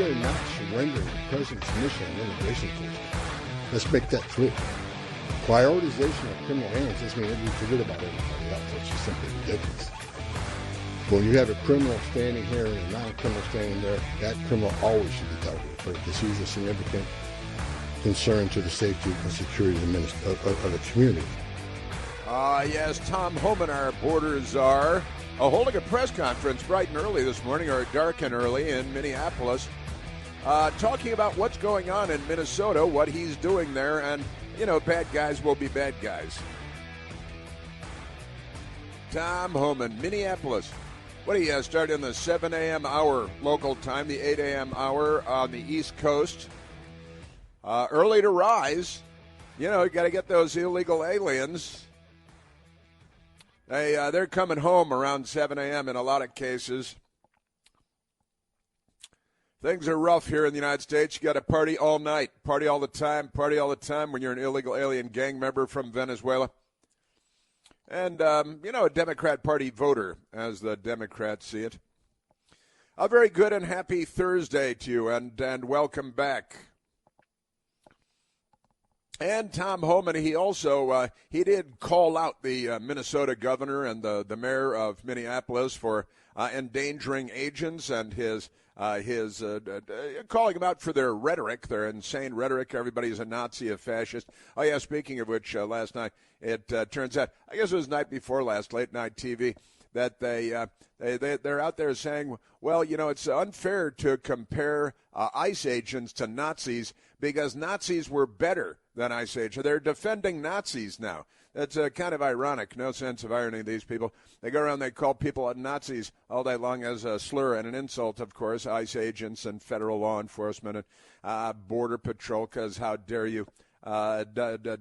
we are not surrendering the President's mission on immigration enforcement. Let's make that clear. Prioritization of criminal aliens doesn't mean that we forget about everybody else. That's just simply ridiculous. When you have a criminal standing here and a non-criminal standing there, that criminal always should be dealt with because he's a significant concern to the safety and security of the community. Yes, Tom Homan, our border czar, holding a press conference bright and early this morning, or dark and early, in Minneapolis, talking about what's going on in Minnesota, what he's doing there, and, you know, bad guys will be bad guys. Tom Homan, Minneapolis. What do you start in the 7 a.m. hour local time, the 8 a.m. hour on the East Coast? Early to rise. You know, you got to get those illegal aliens. They're coming home around 7 a.m. in a lot of cases. Things are rough here in the United States. You got to party all night, party all the time when you're an illegal alien gang member from Venezuela. And, you know, a Democrat Party voter, as the Democrats see it. A very good and happy Thursday to you, and welcome back. And Tom Homan, he also he did call out the Minnesota governor and the mayor of Minneapolis for endangering agents, and his calling them out for their rhetoric, their insane rhetoric. Everybody's a Nazi, a fascist. Oh yeah, speaking of which, last night it turns out, I guess it was night before last, late night TV, that they're out there saying, well, you know, it's unfair to compare ICE agents to Nazis because Nazis were better than ICE agents. They're defending Nazis now. That's kind of ironic. No sense of irony, these people. They go around, they call people Nazis all day long as a slur and an insult, of course, ICE agents and federal law enforcement and Border Patrol, because how dare you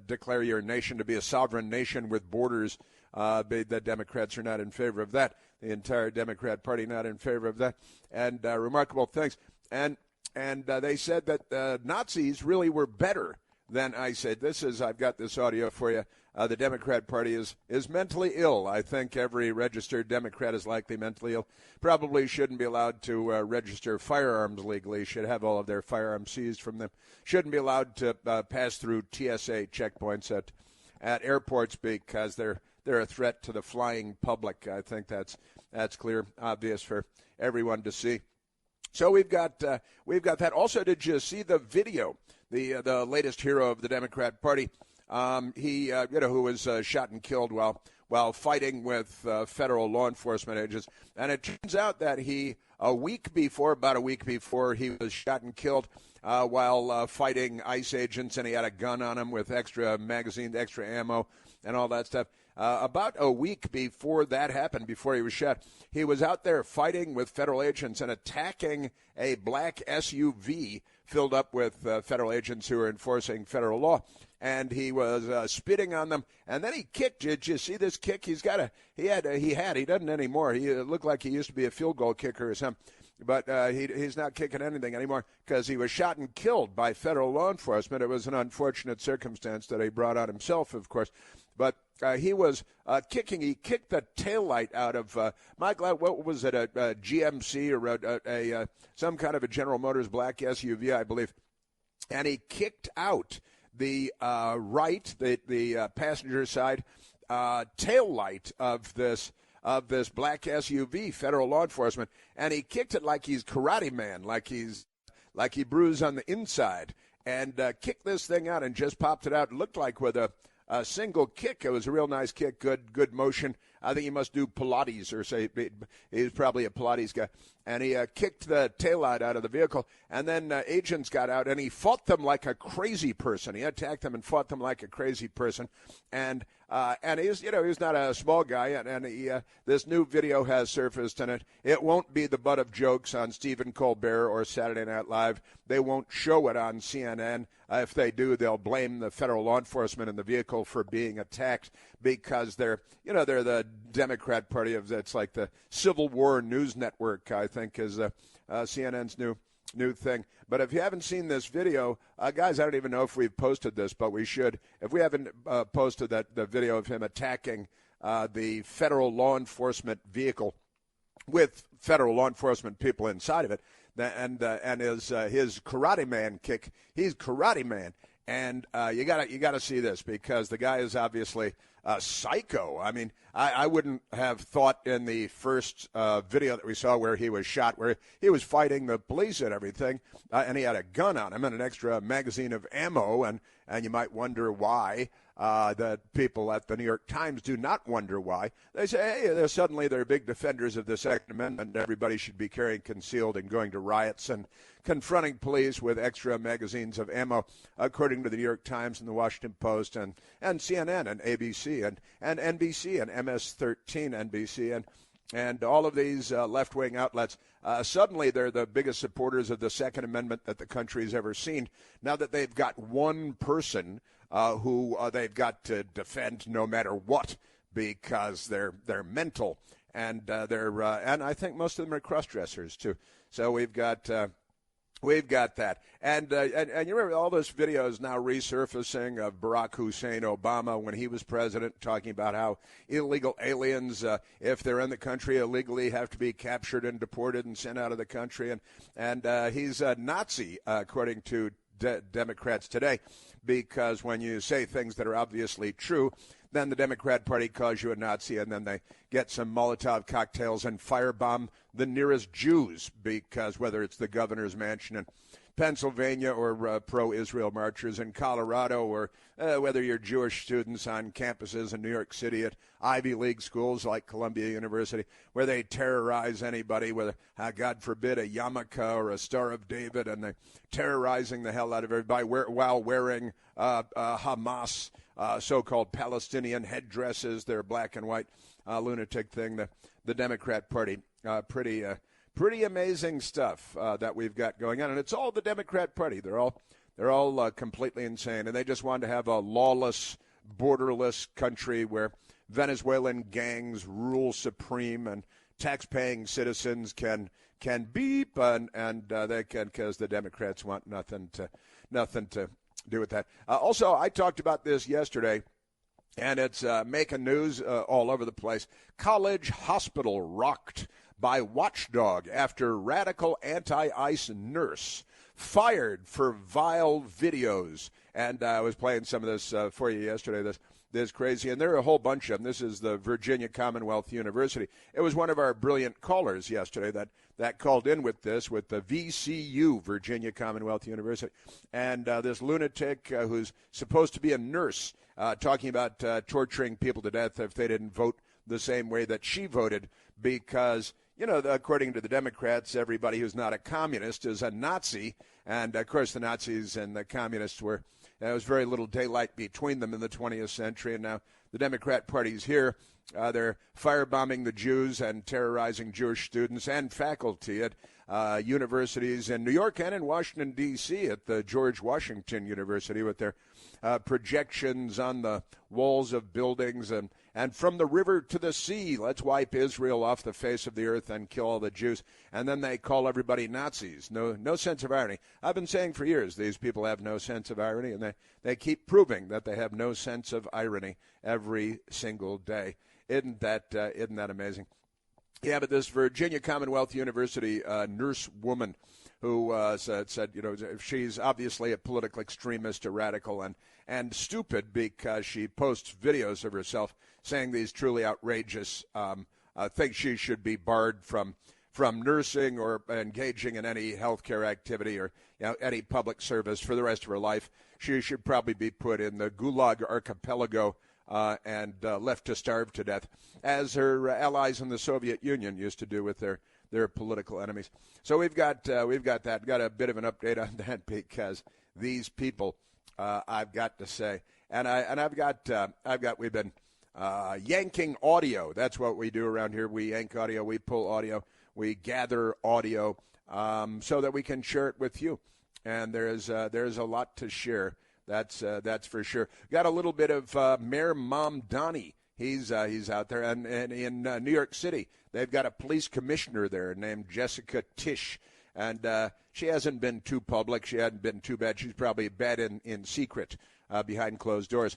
declare your nation to be a sovereign nation with borders. The Democrats are not in favor of that. The entire Democrat Party not in favor of that. And remarkable things. And they said that Nazis really were better than ICE. I've got this audio for you. The Democrat Party is mentally ill. I think every registered Democrat is likely mentally ill. Probably shouldn't be allowed to register firearms legally. Should have all of their firearms seized from them. Shouldn't be allowed to pass through TSA checkpoints at airports because they're a threat to the flying public. I think that's clear, obvious for everyone to see. So we've got that. Also, did you see the video? The latest hero of the Democrat Party, who was shot and killed while fighting with federal law enforcement agents. And it turns out that about a week before he was shot and killed while fighting ICE agents, and he had a gun on him with extra magazines, extra ammo, and all that stuff. About a week before that happened, before he was shot, he was out there fighting with federal agents and attacking a black SUV filled up with federal agents who were enforcing federal law. And he was spitting on them, and then he kicked. Did you see this kick? He doesn't anymore. He looked like he used to be a field goal kicker or something, but he's not kicking anything anymore because he was shot and killed by federal law enforcement. It was an unfortunate circumstance that he brought on himself, of course, but he was kicking. He kicked the taillight out of what was it, a GMC or some kind of a General Motors black SUV, I believe, and he kicked out the the passenger side tail light of this black SUV, federal law enforcement, and he kicked it like he's Karate Man, like he bruised on the inside, and kicked this thing out and just popped it out. It looked like with a single kick. It was a real nice kick, good motion. I think he must do Pilates, or say he's probably a Pilates guy. And he kicked the taillight out of the vehicle, and then agents got out, and he fought them like a crazy person. He attacked them and fought them like a crazy person. And he's not a small guy, and this new video has surfaced, and it won't be the butt of jokes on Stephen Colbert or Saturday Night Live. They won't show it on CNN. If they do, they'll blame the federal law enforcement in the vehicle for being attacked because they're the Democrat Party it's like the Civil War News Network, I think, is CNN's new thing. But if you haven't seen this video, guys, I don't even know if we've posted this, but we should. If we haven't posted the video of him attacking the federal law enforcement vehicle with federal law enforcement people inside of it, and his Karate Man kick. He's Karate Man, and you gotta see this because the guy is obviously a psycho. I mean, I wouldn't have thought in the first video that we saw where he was shot, where he was fighting the police and everything, and he had a gun on him and an extra magazine of ammo, and you might wonder why. That people at the New York Times do not wonder why. They say, hey, they're big defenders of the Second Amendment. Everybody should be carrying concealed and going to riots and confronting police with extra magazines of ammo, according to the New York Times and the Washington Post and CNN and ABC and NBC and MS-13 NBC and all of these left-wing outlets. Suddenly they're the biggest supporters of the Second Amendment that the country's ever seen, now that they've got one person who they've got to defend no matter what because they're mental and and I think most of them are cross-dressers too. So we've got that, and you remember all those videos now resurfacing of Barack Hussein Obama when he was president, talking about how illegal aliens, if they're in the country illegally, have to be captured and deported and sent out of the country, and he's a Nazi according to Democrats today, because when you say things that are obviously true, then the Democrat Party calls you a Nazi, and then they get some Molotov cocktails and firebomb the nearest Jews, because whether it's the governor's mansion in Pennsylvania or pro-Israel marchers in Colorado, or whether you're Jewish students on campuses in New York City at Ivy League schools like Columbia University, where they terrorize anybody with, God forbid, a yarmulke or a Star of David, and they're terrorizing the hell out of everybody while wearing Hamas so-called Palestinian headdresses, their black and white lunatic thing. The Democrat Party, pretty amazing stuff that we've got going on, and it's all the Democrat Party. They're all completely insane, and they just want to have a lawless, borderless country where Venezuelan gangs rule supreme and tax-paying citizens can beep and they can, because the Democrats want nothing to do with that. Also, I talked about this yesterday, and it's making news all over the place. College hospital rocked by watchdog after radical anti-ICE nurse fired for vile videos. And I was playing some of this for you yesterday. This is crazy. And there are a whole bunch of them. This is the Virginia Commonwealth University. It was one of our brilliant callers yesterday that called in with this, with the VCU, Virginia Commonwealth University. And this lunatic who's supposed to be a nurse talking about torturing people to death if they didn't vote the same way that she voted, because, you know, according to the Democrats, everybody who's not a communist is a Nazi. And, of course, the Nazis and the communists there was very little daylight between them in the 20th century. And now the Democrat Party's here. They're firebombing the Jews and terrorizing Jewish students and faculty at universities in New York and in Washington, D.C., at the George Washington University, with their projections on the walls of buildings and from the river to the sea, let's wipe Israel off the face of the earth and kill all the Jews. And then they call everybody Nazis. No sense of irony. I've been saying for years these people have no sense of irony, and they keep proving that they have no sense of irony every single day. Isn't that amazing? Yeah, but this Virginia Commonwealth University nurse woman who said, you know, she's obviously a political extremist, a radical, and stupid, because she posts videos of herself saying these truly outrageous things. She should be barred from nursing or engaging in any healthcare activity or, you know, any public service for the rest of her life. She should probably be put in the Gulag Archipelago and left to starve to death, as her allies in the Soviet Union used to do with their political enemies. So we've got that. Got a bit of an update on that, because these people, I've got to say, we've been yanking audio. That's what we do around here. We yank audio. We pull audio. We gather audio so that we can share it with you. And there's a lot to share. That's for sure. Got a little bit of Mayor Mamdani. He's out there, and in New York City, they've got a police commissioner there named Jessica Tisch, and she hasn't been too public. She hasn't been too bad. She's probably bad in secret behind closed doors.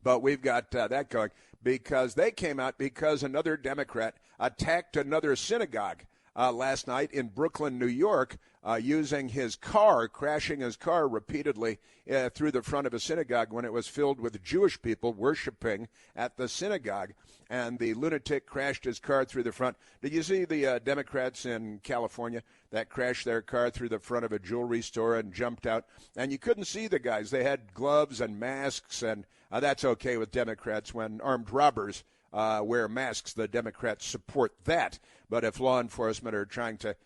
But we've got that going because they came out because another Democrat attacked another synagogue last night in Brooklyn, New York, using his car, crashing his car repeatedly through the front of a synagogue when it was filled with Jewish people worshiping at the synagogue. And the lunatic crashed his car through the front. Did you see the Democrats in California that crashed their car through the front of a jewelry store and jumped out? And you couldn't see the guys. They had gloves and masks, and that's okay with Democrats when armed robbers wear masks. The Democrats support that. But if law enforcement are trying to,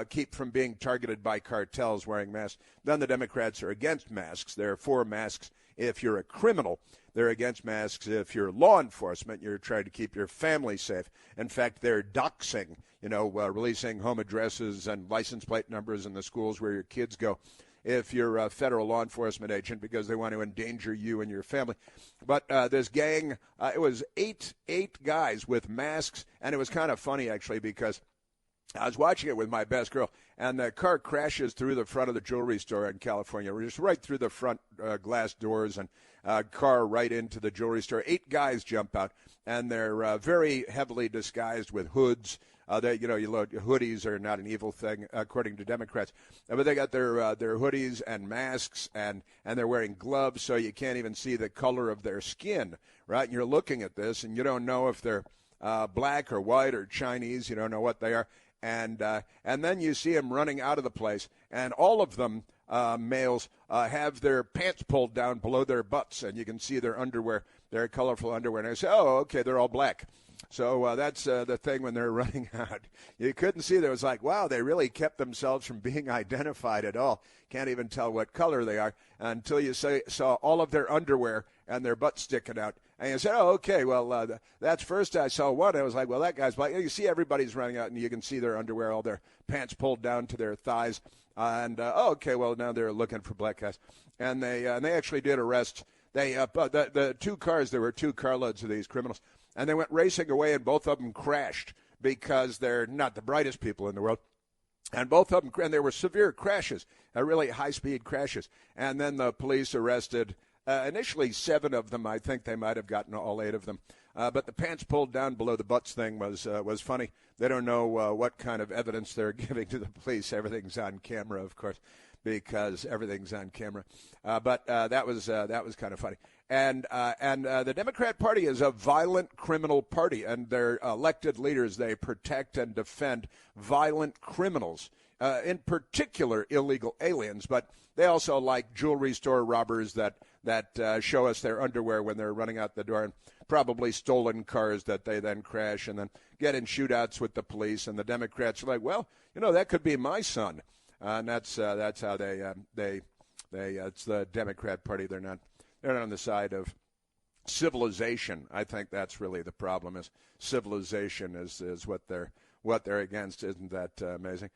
keep from being targeted by cartels wearing masks, then the Democrats are against masks. They're for masks if you're a criminal. They're against masks if you're law enforcement. You're trying to keep your family safe. In fact, they're doxing, releasing home addresses and license plate numbers in the schools where your kids go if you're a federal law enforcement agent because they want to endanger you and your family. But this gang, it was eight guys with masks, and it was kind of funny, actually, because I was watching it with my best girl, and the car crashes through the front of the jewelry store in California. We're just right through the front glass doors and car right into the jewelry store. 8 guys jump out, and they're very heavily disguised with hoods. Hoodies are not an evil thing, according to Democrats. But they got their hoodies and masks, and they're wearing gloves, so you can't even see the color of their skin, right? And you're looking at this, and you don't know if they're black or white or Chinese. You don't know what they are. And then you see them running out of the place, and all of them, males, have their pants pulled down below their butts, and you can see their underwear, their colorful underwear. And I say, oh, okay, they're all black. So that's the thing when they're running out. You couldn't see. There was like, wow, they really kept themselves from being identified at all. Can't even tell what color they are until you saw all of their underwear and their butts sticking out. And you said, oh, okay, well, that's first I saw one. I was like, well, that guy's black. You see everybody's running out, and you can see their underwear, all their pants pulled down to their thighs. Okay, well, now they're looking for black guys. And they actually did arrest. The 2 cars, there were 2 carloads of these criminals, and they went racing away, and both of them crashed because they're not the brightest people in the world. And both of them, and there were severe crashes, really high-speed crashes. And then the police arrested initially 7 of them. I think they might have gotten all 8 of them. But the pants pulled down below the butts thing was funny. They don't know what kind of evidence they're giving to the police. Everything's on camera, of course, because everything's on camera. But that was kind of funny. And the Democrat Party is a violent criminal party, and their elected leaders, they protect and defend violent criminals, in particular illegal aliens. But they also like jewelry store robbers that show us their underwear when they're running out the door, and probably stolen cars that they then crash and then get in shootouts with the police. And the Democrats are like, well, that could be my son. And that's how they it's the Democrat Party. They're not on the side of civilization. I think that's really the problem. Is civilization is what they're against. Isn't that amazing?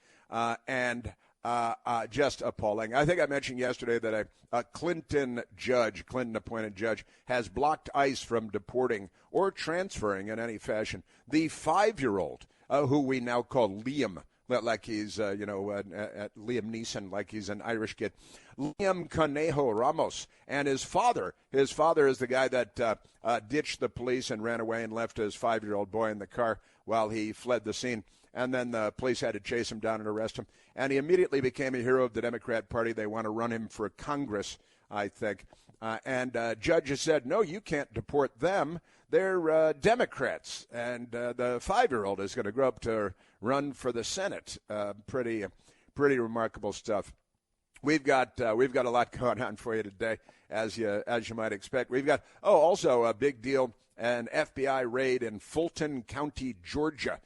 Just appalling. I think I mentioned yesterday that a Clinton-appointed judge, has blocked ICE from deporting or transferring in any fashion the 5-year-old who we now call Liam. Like he's, Liam Neeson, like he's an Irish kid. Liam Conejo Ramos, and his father. His father is the guy that ditched the police and ran away and left his 5-year-old boy in the car while he fled the scene. And then the police had to chase him down and arrest him. And he immediately became a hero of the Democrat Party. They want to run him for Congress, I think. And judges said, no, you can't deport them. They're Democrats. And the 5-year-old is going to grow up to run for the Senate. Pretty remarkable stuff. We've got a lot going on for you today, as you might expect. We've got also a big deal, an FBI raid in Fulton County, Georgia,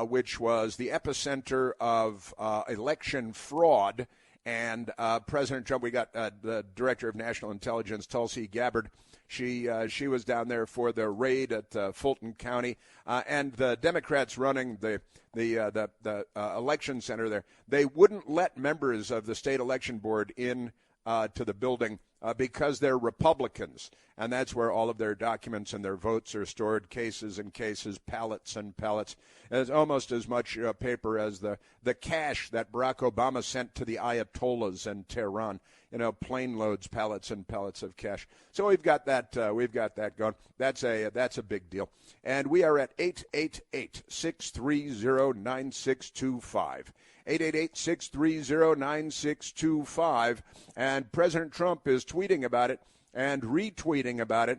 which was the epicenter of election fraud. And President Trump, we got the Director of National Intelligence, Tulsi Gabbard. She was down there for the raid at Fulton County, and the Democrats running the election center there. They wouldn't let members of the state election board in to the building because they're Republicans. And that's where all of their documents and their votes are stored, cases and cases, pallets and pallets. And it's almost as much paper as the cash that Barack Obama sent to the Ayatollahs in Tehran. Plane loads, pallets and pallets of cash. So we've got that. We've got that going. That's a big deal. And we are at 888-630-9625. 888-630-9625. And President Trump is tweeting about it and retweeting about it.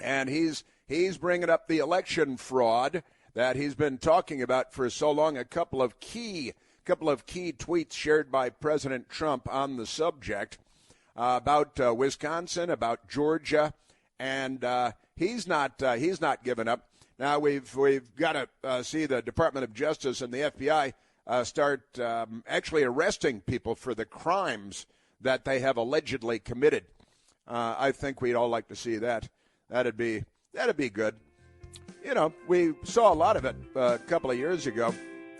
And he's bringing up the election fraud that he's been talking about for so long. A couple of key tweets shared by President Trump on the subject about Wisconsin, about Georgia, and he's not giving up. Now we've got to see the Department of Justice and the FBI start actually arresting people for the crimes that they have allegedly committed. I think we'd all like to see that. That'd be good. We saw a lot of it a couple of years ago,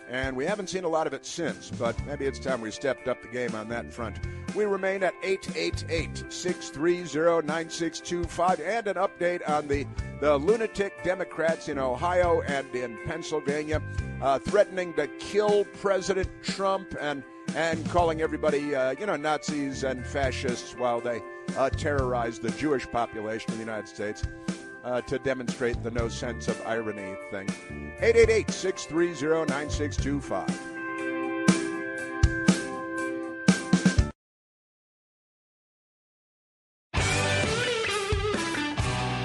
and we haven't seen a lot of it since, but maybe it's time we stepped up the game on that front. We remain at 888-630-9625, and an update on the lunatic Democrats in Ohio and in Pennsylvania threatening to kill President Trump and calling everybody, Nazis and fascists while they terrorize the Jewish population of the United States. To demonstrate the no sense of irony thing. 888-630-9625.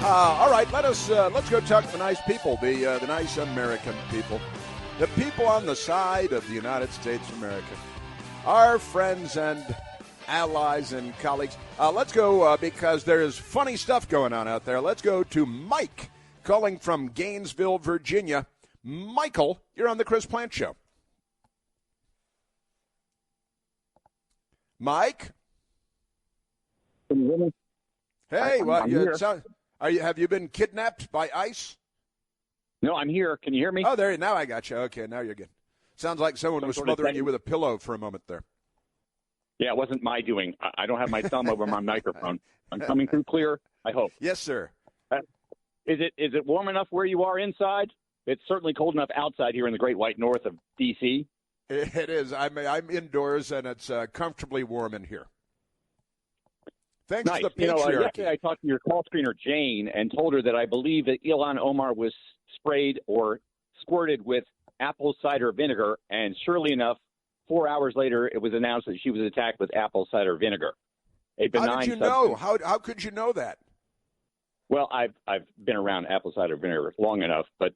All right, let's go talk to the nice people, the nice American people, the people on the side of the United States of America, our friends and allies and colleagues. Let's go because there's funny stuff going on out there. Let's go to Mike calling from Gainesville, Virginia. Michael, you're on the Chris Plant Show. Mike? Can you hear me? Hey, I'm here. Have you been kidnapped by ICE? No, I'm here. Can you hear me? Oh, there. Now I got you. Okay, now you're good. Sounds like someone was smothering you with a pillow for a moment there. Yeah, it wasn't my doing. I don't have my thumb over my microphone. I'm coming through clear, I hope. Yes, sir. Is it warm enough where you are inside? It's certainly cold enough outside here in the Great White North of D.C. It is. I'm indoors, and it's comfortably warm in here. Thanks nice. to the patriarchy. Yesterday I talked to your call screener, Jane, and told her that I believe that Ilhan Omar was sprayed or squirted with apple cider vinegar, and surely enough, 4 hours later, it was announced that she was attacked with apple cider vineger. A benign How did you substance. know? How could you know that? Well, I've been around apple cider vinegar long enough, but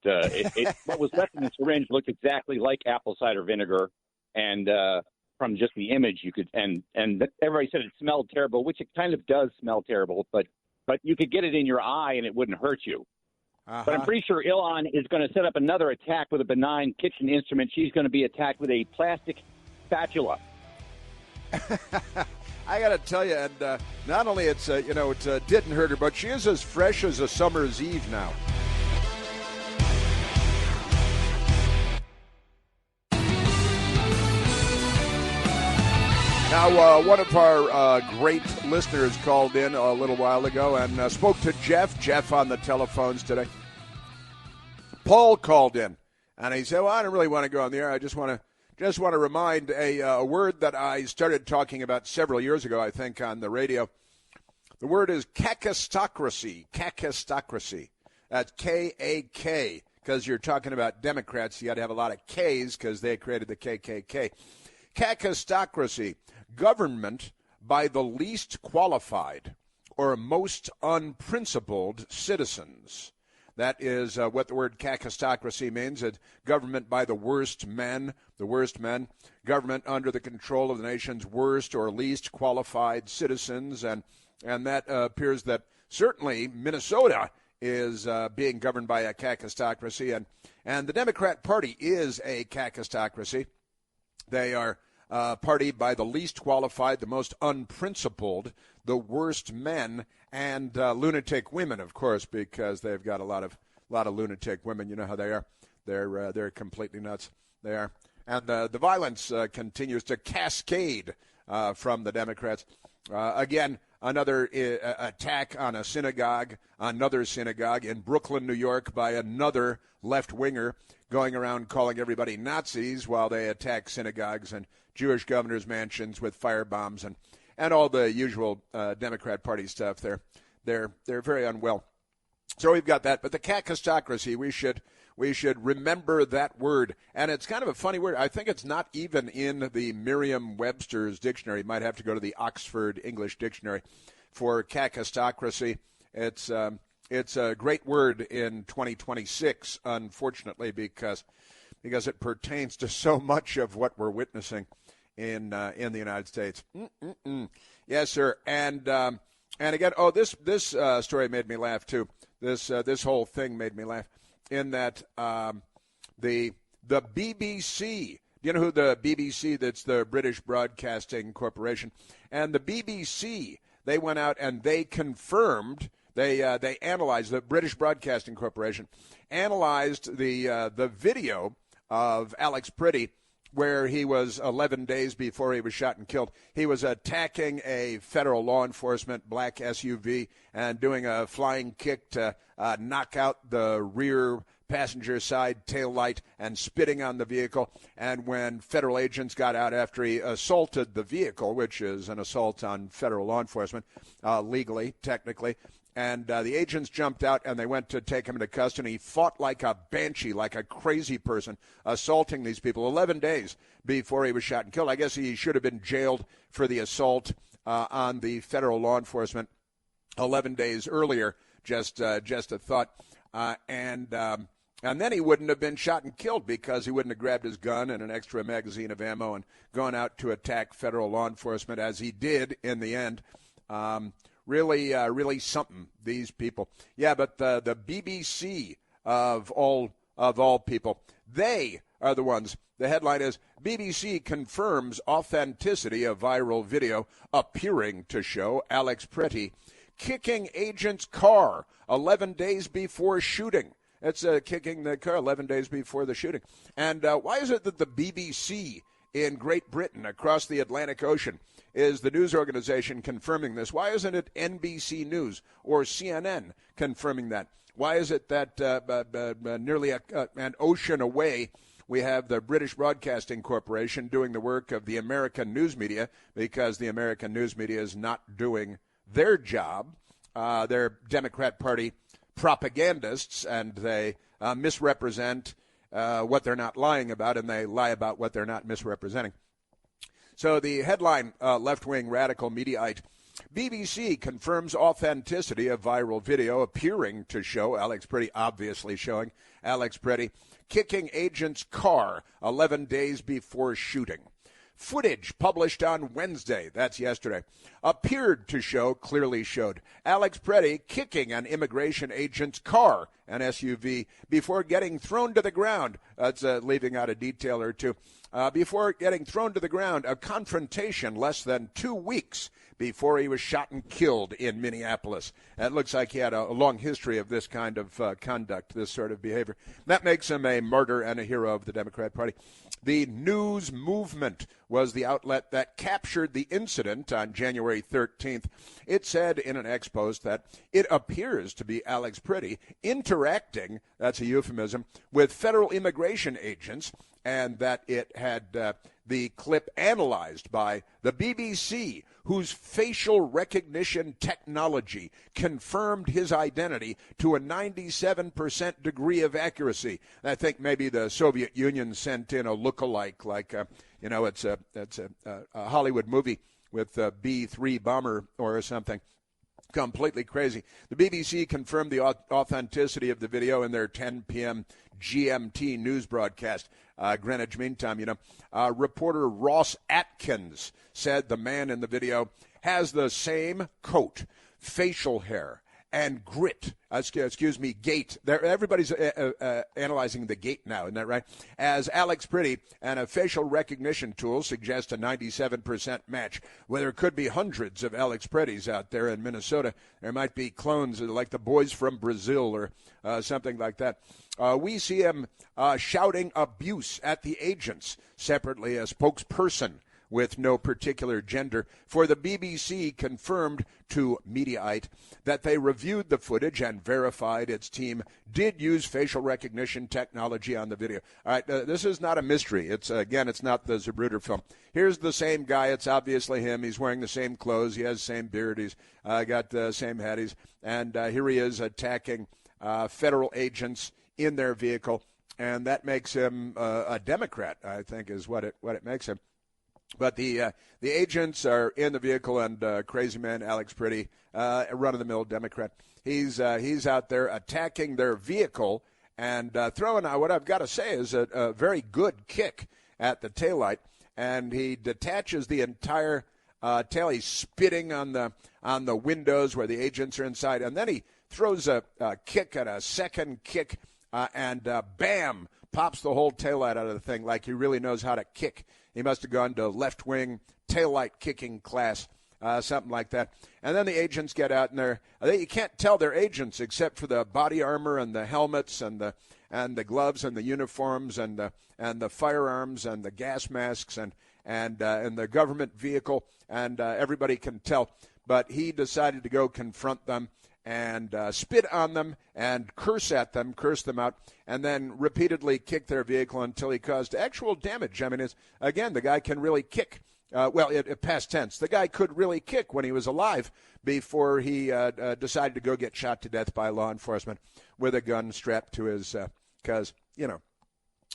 what was left in the syringe looked exactly like apple cider vinegar, and from just the image, you could and everybody said it smelled terrible, which it kind of does smell terrible, but you could get it in your eye and it wouldn't hurt you. Uh-huh. But I'm pretty sure Ilhan is going to set up another attack with a benign kitchen instrument. She's going to be attacked with a plastic spatula. I got to tell you, and not only it didn't hurt her, but she is as fresh as a summer's eve now. Now, one of our great listeners called in a little while ago and spoke to Jeff on the telephones today. Paul called in, and he said, well, I don't really want to go on the air. I just want to remind a word that I started talking about several years ago, I think, on the radio. The word is kakistocracy. Kakistocracy. That's K-A-K, because you're talking about Democrats. You got to have a lot of Ks because they created the KKK. Kakistocracy. Government by the least qualified or most unprincipled citizens. That is what the word kakistocracy means. It's government by the worst men, government under the control of the nation's worst or least qualified citizens. And that appears that certainly Minnesota is being governed by a kakistocracy. And the Democrat Party is a kakistocracy. They are party by the least qualified, the most unprincipled, the worst men, and lunatic women, of course, because they've got a lot of lunatic women. You know how they are. They're completely nuts. They are. And the violence continues to cascade from the Democrats. Again, another attack on a synagogue, another synagogue in Brooklyn, New York, by another left-winger going around calling everybody Nazis while they attack synagogues and Jewish governors' mansions with firebombs and all the usual Democrat Party stuff. They're very unwell. So we've got that. But the kakistocracy, we should remember that word. And it's kind of a funny word. I think it's not even in the Merriam-Webster's dictionary. You might have to go to the Oxford English Dictionary for kakistocracy. It's a great word in 2026, unfortunately, because it pertains to so much of what we're witnessing in the United States. Yes, sir. And again, this story made me laugh too. This whole thing made me laugh. In that the BBC, do you know who the BBC? That's the British Broadcasting Corporation, and the BBC. They went out and they confirmed. They analyzed, the British Broadcasting Corporation analyzed the video of Alex Pretti, where he was 11 days before he was shot and killed. He was attacking a federal law enforcement black SUV and doing a flying kick to knock out the rear passenger side tail light and spitting on the vehicle. And when federal agents got out after he assaulted the vehicle, which is an assault on federal law enforcement, legally, technically, and the agents jumped out and they went to take him into custody. He fought like a banshee, like a crazy person, assaulting these people 11 days before he was shot and killed. I guess he should have been jailed for the assault on the federal law enforcement 11 days earlier. Just a thought. And then he wouldn't have been shot and killed because he wouldn't have grabbed his gun and an extra magazine of ammo and gone out to attack federal law enforcement as he did in the end. Really something, these people. Yeah, but the BBC of all people, they are the ones. The headline is, BBC confirms authenticity of viral video appearing to show Alex Pretti kicking agent's car 11 days before shooting. It's kicking the car 11 days before the shooting. And why is it that the BBC in Great Britain, across the Atlantic Ocean, is the news organization confirming this? Why isn't it NBC News or CNN confirming that? Why is it that nearly an ocean away we have the British Broadcasting Corporation doing the work of the American news media, because the American news media is not doing their job? They're Democrat Party propagandists, and they misrepresent what they're not lying about, and they lie about what they're not misrepresenting. So the headline, left-wing radical Mediaite, BBC confirms authenticity of viral video appearing to show Alex Pretti, obviously showing Alex Pretti, kicking agent's car 11 days before shooting. Footage published on Wednesday, that's yesterday, appeared to show, clearly showed, Alex Pretti kicking an immigration agent's car, an SUV, before getting thrown to the ground. That's leaving out a detail or two. Before getting thrown to the ground, a confrontation less than 2 weeks before he was shot and killed in Minneapolis. It looks like he had a long history of this kind of conduct, this sort of behavior. That makes him a martyr and a hero of the Democrat Party. The News Movement was the outlet that captured the incident on January 13th. It said in an ex post that it appears to be Alex Pretti interacting, that's a euphemism, with federal immigration agents, and that it had the clip analyzed by the BBC, whose facial recognition technology confirmed his identity to a 97% degree of accuracy. I think maybe the Soviet Union sent in a lookalike, like it's a Hollywood movie with a B-3 bomber or something. Completely crazy. The BBC confirmed the authenticity of the video in their 10 p.m. GMT news broadcast, Greenwich Mean Time. Reporter Ross Atkins said the man in the video has the same coat, facial hair, and gait. Everybody's analyzing the gait now, isn't that right? As Alex Pretti, and a facial recognition tool suggests a 97% match. Well, there could be hundreds of Alex Prettis out there in Minnesota. There might be clones like the boys from Brazil or something like that. We see him shouting abuse at the agents. Separately, a spokesperson with no particular gender, for the BBC confirmed to Mediaite that they reviewed the footage and verified its team did use facial recognition technology on the video. All right, this is not a mystery. It's not the Zapruder film. Here's the same guy. It's obviously him. He's wearing the same clothes. He has the same beard. He's got the same hat. And here he is attacking federal agents in their vehicle, and that makes him a Democrat, I think, is what it makes him. But the agents are in the vehicle, and crazy man Alex Pretti, a run-of-the-mill Democrat, he's out there attacking their vehicle and throwing out what I've got to say is a very good kick at the taillight, and he detaches the entire tail. He's spitting on the windows where the agents are inside, and then he throws a kick at a second kick, and bam, pops the whole taillight out of the thing like he really knows how to kick. He must have gone to left-wing taillight kicking class, something like that. And then the agents get out, and you can't tell they're agents except for the body armor and the helmets and the gloves and the uniforms and the firearms and the gas masks and the government vehicle, and everybody can tell. But he decided to go confront them and spit on them and curse them out, and then repeatedly kick their vehicle until he caused actual damage. I mean, the guy can really kick. Past tense, the guy could really kick when he was alive before he decided to go get shot to death by law enforcement with a gun strapped to his,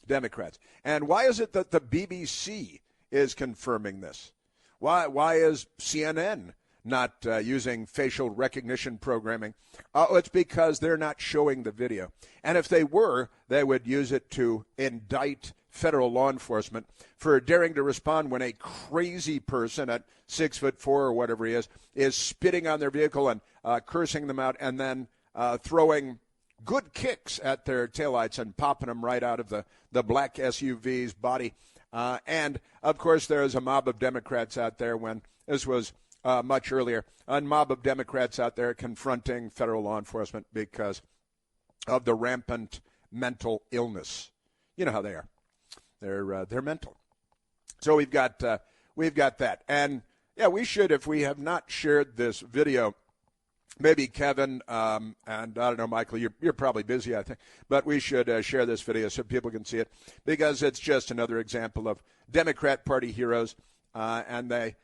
Democrats. And why is it that the BBC is confirming this? Why is CNN not using facial recognition programming? It's because they're not showing the video. And if they were, they would use it to indict federal law enforcement for daring to respond when a crazy person at 6'4" or whatever he is spitting on their vehicle and cursing them out, and then throwing good kicks at their taillights and popping them right out of the black SUV's body. And, of course, there is a mob of Democrats out there when this was much earlier, a mob of Democrats out there confronting federal law enforcement because of the rampant mental illness. You know how they are. They're mental. So we've got that. And, yeah, we should, if we have not shared this video, maybe Kevin and I don't know, Michael, you're probably busy, I think, but we should share this video so people can see it, because it's just another example of Democrat Party heroes, and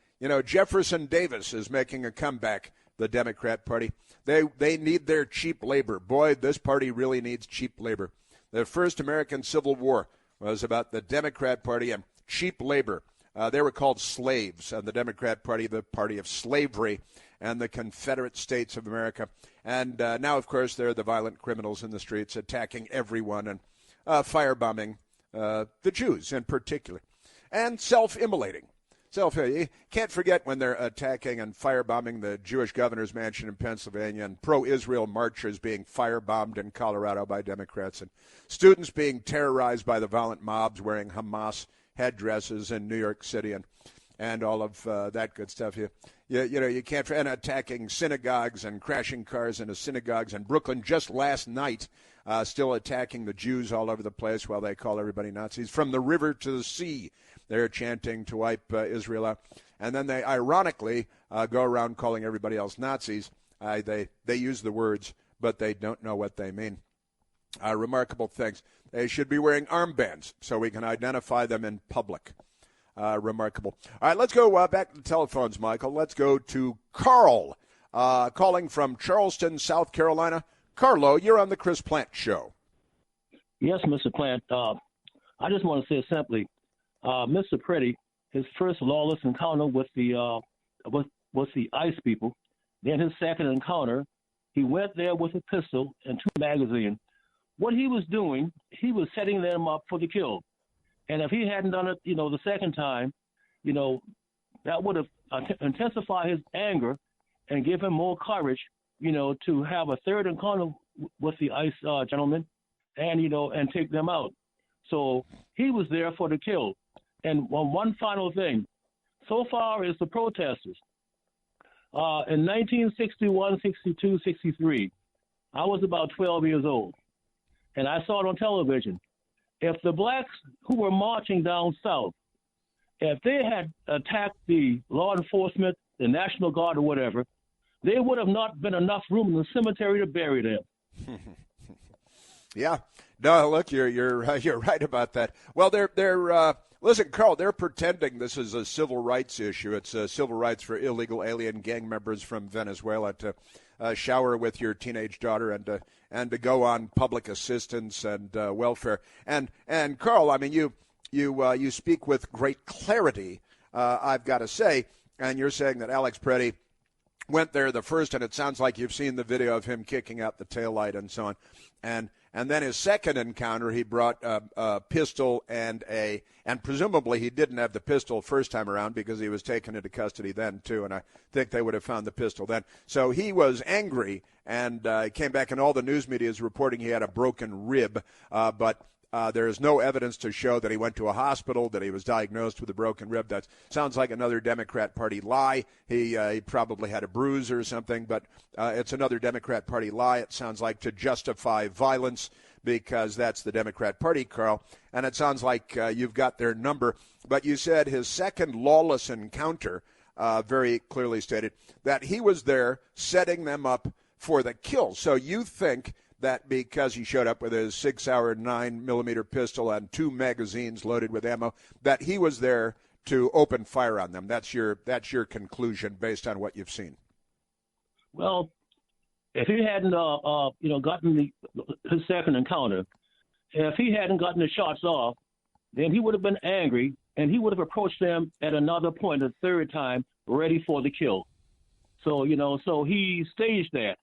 Jefferson Davis is making a comeback, the Democrat Party. They need their cheap labor. Boy, this party really needs cheap labor. The first American Civil War was about the Democrat Party and cheap labor. They were called slaves, and the Democrat Party, the party of slavery, and the Confederate States of America. And now, of course, they're the violent criminals in the streets attacking everyone and firebombing the Jews in particular, and self-immolating. You can't forget when they're attacking and firebombing the Jewish governor's mansion in Pennsylvania, and pro-Israel marchers being firebombed in Colorado by Democrats, and students being terrorized by the violent mobs wearing Hamas headdresses in New York City, and all of that good stuff. You can't, and attacking synagogues and crashing cars into synagogues in Brooklyn just last night, still attacking the Jews all over the place while they call everybody Nazis. From the river to the sea, they're chanting to wipe Israel out. And then they ironically go around calling everybody else Nazis. They use the words, but they don't know what they mean. Remarkable things. They should be wearing armbands so we can identify them in public. Remarkable. All right, let's go back to the telephones, Michael. Let's go to Carl, calling from Charleston, South Carolina. Carlo, you're on the Chris Plant Show. Yes, Mr. Plant. I just want to say simply, Mr. Pretti, his first lawless encounter with the ICE people, then his second encounter, he went there with a pistol and 2 magazines. What he was doing, he was setting them up for the kill. And if he hadn't done it, the second time, that would have intensified his anger and give him more courage, to have a third encounter with the ICE gentlemen and take them out. So he was there for the kill. And one final thing, so far as the protesters, in 1961, 62, 63, I was about 12 years old, and I saw it on television. If the blacks who were marching down south if they had attacked the law enforcement, the National Guard, or whatever, there would have not been enough room in the cemetery to bury them. Yeah. No, look, you're right about that. Well, listen, Carl, they're pretending this is a civil rights issue. It's civil rights for illegal alien gang members from Venezuela to shower with your teenage daughter and to go on public assistance and welfare. And Carl, I mean, you speak with great clarity, I've got to say, and you're saying that Alex Pretti went there the first, and it sounds like you've seen the video of him kicking out the taillight and so on. And then his second encounter, he brought a pistol and presumably he didn't have the pistol first time around because he was taken into custody then too, and I think they would have found the pistol then. So he was angry and came back, and all the news media is reporting he had a broken rib, but there is no evidence to show that he went to a hospital, that he was diagnosed with a broken rib. That sounds like another Democrat Party lie. He probably had a bruise or something, but it's another Democrat Party lie, it sounds like, to justify violence, because that's the Democrat Party, Carl. And it sounds like you've got their number. But you said his second lawless encounter, very clearly stated, that he was there setting them up for the kill. So you think that because he showed up with his 6-hour 9mm pistol and 2 magazines loaded with ammo, that he was there to open fire on them. That's your conclusion based on what you've seen. Well, if he hadn't gotten his second encounter, if he hadn't gotten the shots off, then he would have been angry and he would have approached them at another point, a third time, ready for the kill. So he staged that.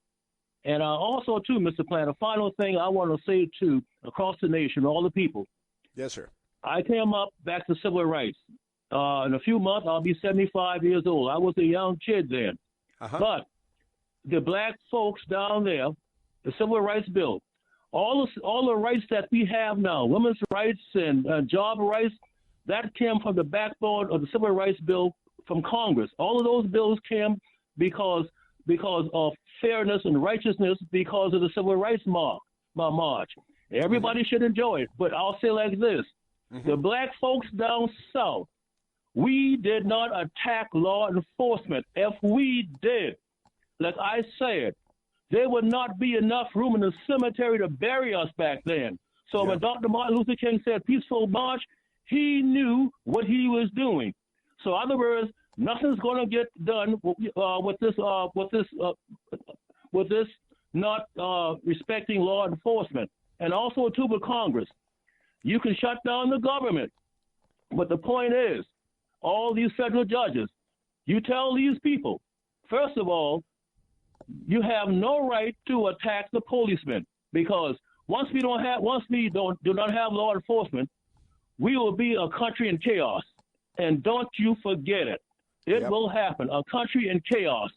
And also, too, Mr. Plant, a final thing I want to say, too, across the nation, all the people. Yes, sir. I came up back to civil rights. In a few months, I'll be 75 years old. I was a young kid then. Uh-huh. But the black folks down there, the civil rights bill, all the rights that we have now, women's rights and job rights, that came from the backbone of the civil rights bill from Congress. All of those bills came because of fairness and righteousness, because of the civil rights march. Everybody should enjoy it. But I'll say like this. The black folks down south, we did not attack law enforcement. If we did, like I said, there would not be enough room in the cemetery to bury us back then. So when Dr. Martin Luther King said peaceful march, he knew what he was doing. So in other words, nothing's going to get done with this not respecting law enforcement. And also, too, with Congress. You can shut down the government. But the point is, all these federal judges, you tell these people, first of all, you have no right to attack the policemen, because once we do not have law enforcement, we will be a country in chaos. And don't you forget it. It will happen. A country in chaos.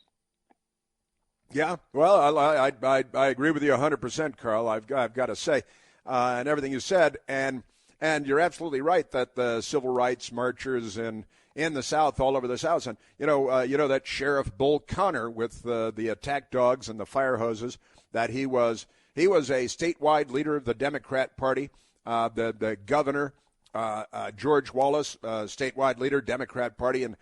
Yeah, well, I agree with you 100%, Carl. I've got to say, and everything you said, and you're absolutely right that the civil rights marchers in the South, all over the South, and you know that Sheriff Bull Connor with the attack dogs and the fire hoses, that he was a statewide leader of the Democrat Party. The governor, George Wallace, statewide leader, Democrat Party, and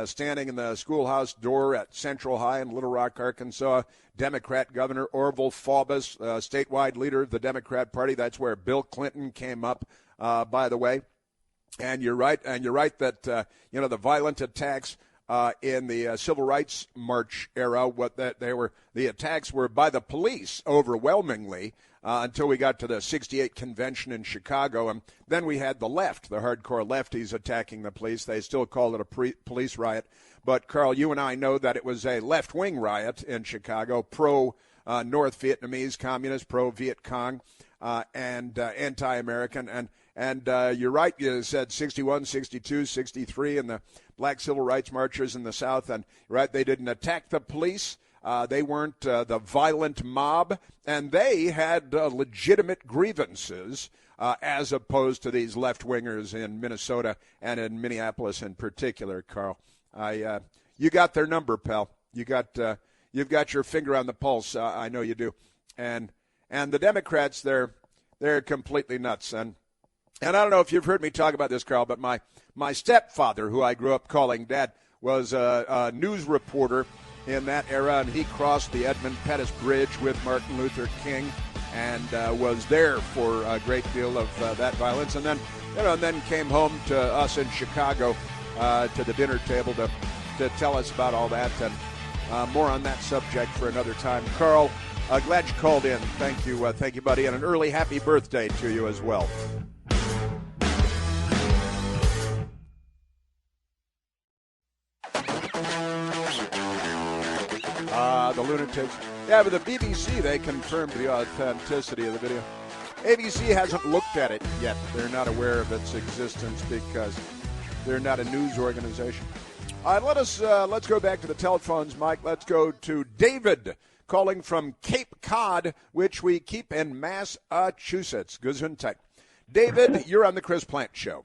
standing in the schoolhouse door at Central High in Little Rock, Arkansas, Democrat Governor Orville Faubus, statewide leader of the Democrat Party. That's where Bill Clinton came up, by the way. And you're right that the violent attacks in the civil rights march era, the attacks were by the police overwhelmingly. Until we got to the 68 convention in Chicago. And then we had the left, the hardcore lefties attacking the police. They still call it a police riot. But, Carl, you and I know that it was a left-wing riot in Chicago, pro-North Vietnamese communist, pro-Viet Cong, and anti-American. And you're right, you said 61, 62, 63, and the black civil rights marchers in the South. And, right, they didn't attack the police. They weren't the violent mob, and they had legitimate grievances as opposed to these left-wingers in Minnesota and in Minneapolis in particular, Carl. You got their number, pal. You've got your finger on the pulse. I know you do. And the Democrats, they're completely nuts. And And I don't know if you've heard me talk about this, Carl, but my stepfather, who I grew up calling Dad, was a news reporter in that era, and he crossed the Edmund Pettus Bridge with Martin Luther King and was there for a great deal of that violence. And then, and then came home to us in Chicago to the dinner table to tell us about all that. And more on that subject for another time. Carl, glad you called in. Thank you, buddy, and an early happy birthday to you as well. The lunatics. Yeah, but the BBC, they confirmed the authenticity of the video. ABC hasn't looked at it yet. They're not aware of its existence because they're not a news organization. All right, let's go back to the telephones, Mike. Let's go to David calling from Cape Cod, which we keep in Massachusetts. Gesundheit. David, you're on the Chris Plant Show.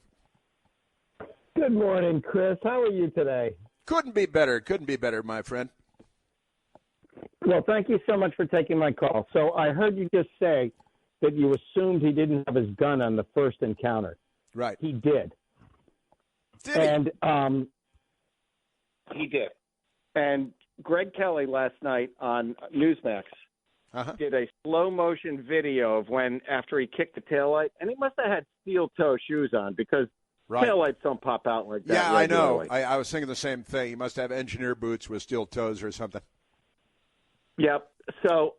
Good morning, Chris. How are you today? Couldn't be better, my friend. Well, thank you so much for taking my call. So I heard you just say that you assumed he didn't have his gun on the first encounter. Right. He did. Did he? And he did. And Greg Kelly last night on Newsmax did a slow motion video of after he kicked the taillight, and he must have had steel toe shoes on because taillights don't pop out like that. Yeah, regularly. I know. I was thinking the same thing. He must have engineer boots with steel toes or something. Yep. So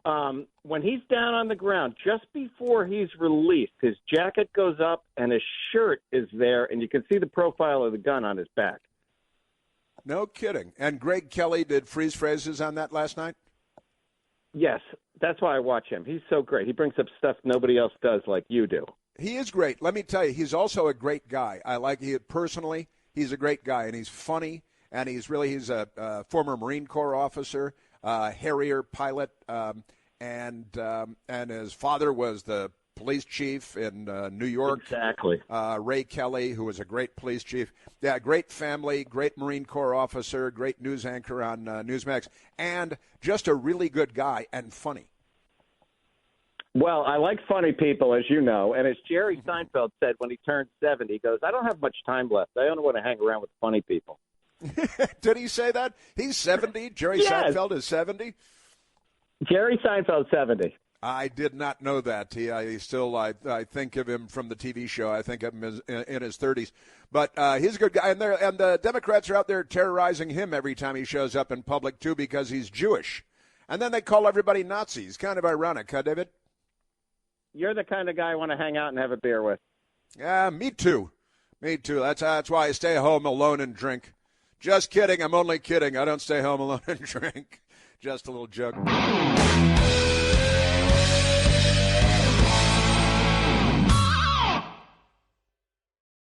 when he's down on the ground, just before he's released, his jacket goes up and his shirt is there, and you can see the profile of the gun on his back. No kidding. And Greg Kelly did freeze phrases on that last night? Yes. That's why I watch him. He's so great. He brings up stuff nobody else does like you do. He is great. Let me tell you, he's also a great guy. I like him personally. He's a great guy, and he's funny, and he's a former Marine Corps officer. Harrier pilot, and his father was the police chief in New York. Exactly. Ray Kelly, who was a great police chief. Yeah, great family, great Marine Corps officer, great news anchor on Newsmax, and just a really good guy and funny. Well, I like funny people, as you know, and as Jerry Seinfeld said when he turned 70, he goes, I don't have much time left. I only want to hang around with funny people. Did he say that? He's 70? Jerry Seinfeld is 70? Jerry Seinfeld, 70. I did not know that. He still, I think of him from the TV show. I think of him as in his 30s. But he's a good guy. And the Democrats are out there terrorizing him every time he shows up in public, too, because he's Jewish. And then they call everybody Nazis. Kind of ironic, huh, David? You're the kind of guy I want to hang out and have a beer with. Yeah, me too. Me too. That's why I stay home alone and drink. Just kidding. I'm only kidding. I don't stay home alone and drink. Just a little joke.